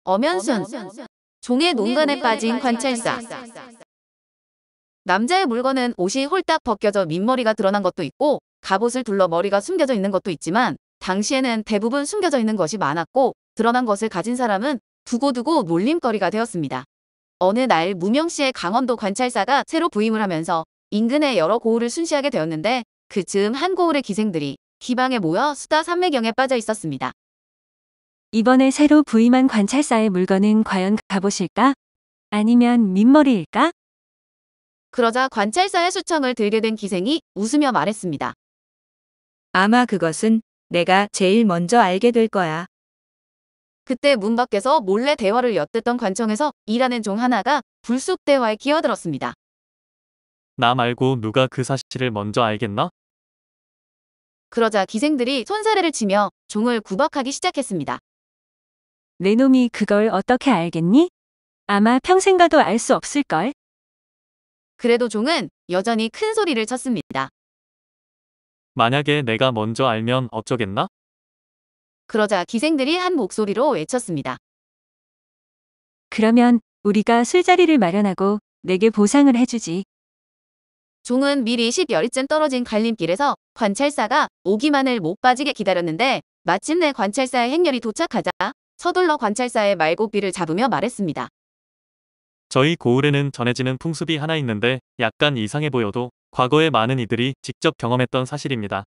엄연순, 종의 농간에 빠진 관찰사. 남자의 물건은 옷이 홀딱 벗겨져 밑머리가 드러난 것도 있고 갑옷을 둘러 머리가 숨겨져 있는 것도 있지만 당시에는 대부분 숨겨져 있는 것이 많았고 드러난 것을 가진 사람은 두고두고 놀림거리가 되었습니다. 어느 날 무명시의 강원도 관찰사가 새로 부임을 하면서 인근의 여러 고을을 순시하게 되었는데 그 즈음 한 고을의 기생들이 기방에 모여 수다 산매경에 빠져 있었습니다. 이번에 새로 부임한 관찰사의 물건은 과연 갑옷일까? 아니면 민머리일까? 그러자 관찰사의 수청을 들게 된 기생이 웃으며 말했습니다. 아마 그것은 내가 제일 먼저 알게 될 거야. 그때 문 밖에서 몰래 대화를 엿듣던 관청에서 일하는 종 하나가 불쑥 대화에 끼어들었습니다. 나 말고 누가 그 사실을 먼저 알겠나? 그러자 기생들이 손사래를 치며 종을 구박하기 시작했습니다. 내 놈이 그걸 어떻게 알겠니? 아마 평생 가도 알 수 없을걸? 그래도 종은 여전히 큰 소리를 쳤습니다. 만약에 내가 먼저 알면 어쩌겠나? 그러자 기생들이 한 목소리로 외쳤습니다. 그러면 우리가 술자리를 마련하고 내게 보상을 해주지. 종은 미리 10여리쯤 떨어진 갈림길에서 관찰사가 오기만을 못 빠지게 기다렸는데 마침내 관찰사의 행렬이 도착하자 서둘러 관찰사의 말고삐를 잡으며 말했습니다. 저희 고을에는 전해지는 풍습이 하나 있는데 약간 이상해 보여도 과거에 많은 이들이 직접 경험했던 사실입니다.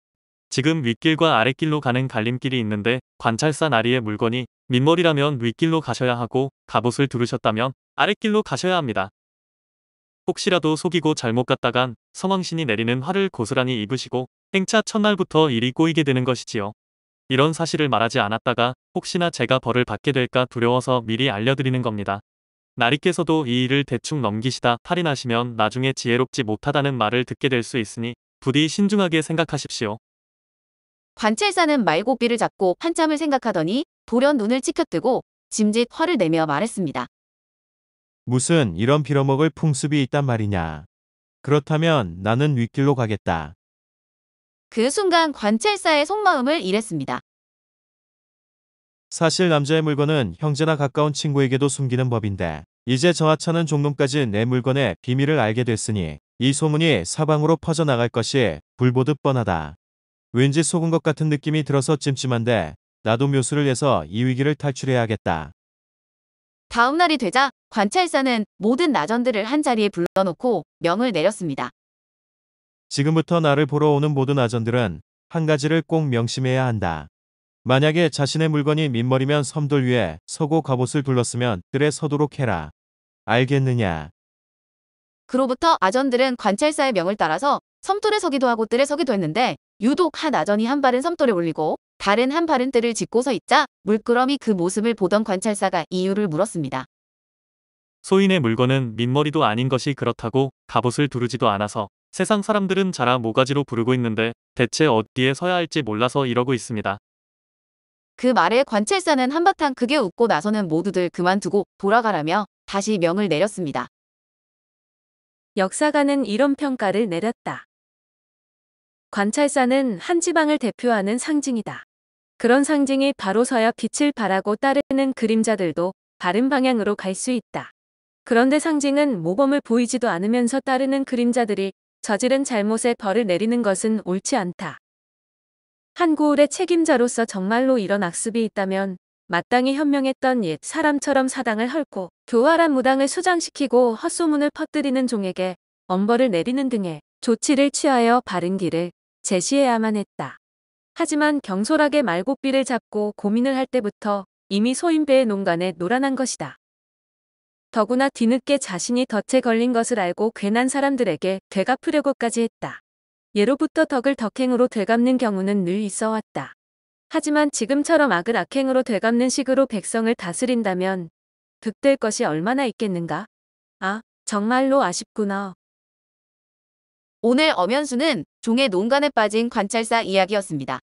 지금 윗길과 아랫길로 가는 갈림길이 있는데 관찰사 나리의 물건이 민머리라면 윗길로 가셔야 하고 갑옷을 두르셨다면 아랫길로 가셔야 합니다. 혹시라도 속이고 잘못 갔다간 성왕신이 내리는 화를 고스란히 입으시고 행차 첫날부터 일이 꼬이게 되는 것이지요. 이런 사실을 말하지 않았다가 혹시나 제가 벌을 받게 될까 두려워서 미리 알려드리는 겁니다. 나리께서도 이 일을 대충 넘기시다 탈이 나시면 나중에 지혜롭지 못하다는 말을 듣게 될 수 있으니 부디 신중하게 생각하십시오. 관찰사는 말고삐를 잡고 한참을 생각하더니 돌연 눈을 치켜뜨고 짐짓 화를 내며 말했습니다. 무슨 이런 빌어먹을 풍습이 있단 말이냐. 그렇다면 나는 윗길로 가겠다. 그 순간 관찰사의 속마음을 이랬습니다. 사실 남자의 물건은 형제나 가까운 친구에게도 숨기는 법인데 이제 저 하찮은 종놈까지 내 물건의 비밀을 알게 됐으니 이 소문이 사방으로 퍼져나갈 것이 불보듯 뻔하다. 왠지 속은 것 같은 느낌이 들어서 찜찜한데 나도 묘수를 해서 이 위기를 탈출해야겠다. 다음 날이 되자 관찰사는 모든 나전들을 한자리에 불러놓고 명을 내렸습니다. 지금부터 나를 보러 오는 모든 아전들은 한 가지를 꼭 명심해야 한다. 만약에 자신의 물건이 민머리면 섬돌 위에 서고 갑옷을 둘렀으면 뜰에 서도록 해라. 알겠느냐? 그로부터 아전들은 관찰사의 명을 따라서 섬돌에 서기도 하고 뜰에 서기도 했는데 유독 한 아전이 한 발은 섬돌에 올리고 다른 한 발은 뜰을 짚고 서 있자 물끄러미 그 모습을 보던 관찰사가 이유를 물었습니다. 소인의 물건은 민머리도 아닌 것이 그렇다고 갑옷을 두르지도 않아서 세상 사람들은 자라 모가지로 부르고 있는데 대체 어디에 서야 할지 몰라서 이러고 있습니다. 그 말에 관찰사는 한바탕 크게 웃고 나서는 모두들 그만두고 돌아가라며 다시 명을 내렸습니다. 역사가는 이런 평가를 내렸다. 관찰사는 한 지방을 대표하는 상징이다. 그런 상징이 바로 서야 빛을 발하고 따르는 그림자들도 바른 방향으로 갈 수 있다. 그런데 상징은 모범을 보이지도 않으면서 따르는 그림자들이 저지른 잘못에 벌을 내리는 것은 옳지 않다. 한 고을의 책임자로서 정말로 이런 악습이 있다면 마땅히 현명했던 옛 사람처럼 사당을 헐고 교활한 무당을 수장시키고 헛소문을 퍼뜨리는 종에게 엄벌을 내리는 등의 조치를 취하여 바른 길을 제시해야만 했다. 하지만 경솔하게 말고삐를 잡고 고민을 할 때부터 이미 소인배의 농간에 노란한 것이다. 더구나 뒤늦게 자신이 덫에 걸린 것을 알고 괜한 사람들에게 되갚으려고까지 했다. 예로부터 덕을 덕행으로 되갚는 경우는 늘 있어 왔다. 하지만 지금처럼 악을 악행으로 되갚는 식으로 백성을 다스린다면 득될 것이 얼마나 있겠는가? 아, 정말로 아쉽구나. 오늘 엄연수는 종의 농간에 빠진 관찰사 이야기였습니다.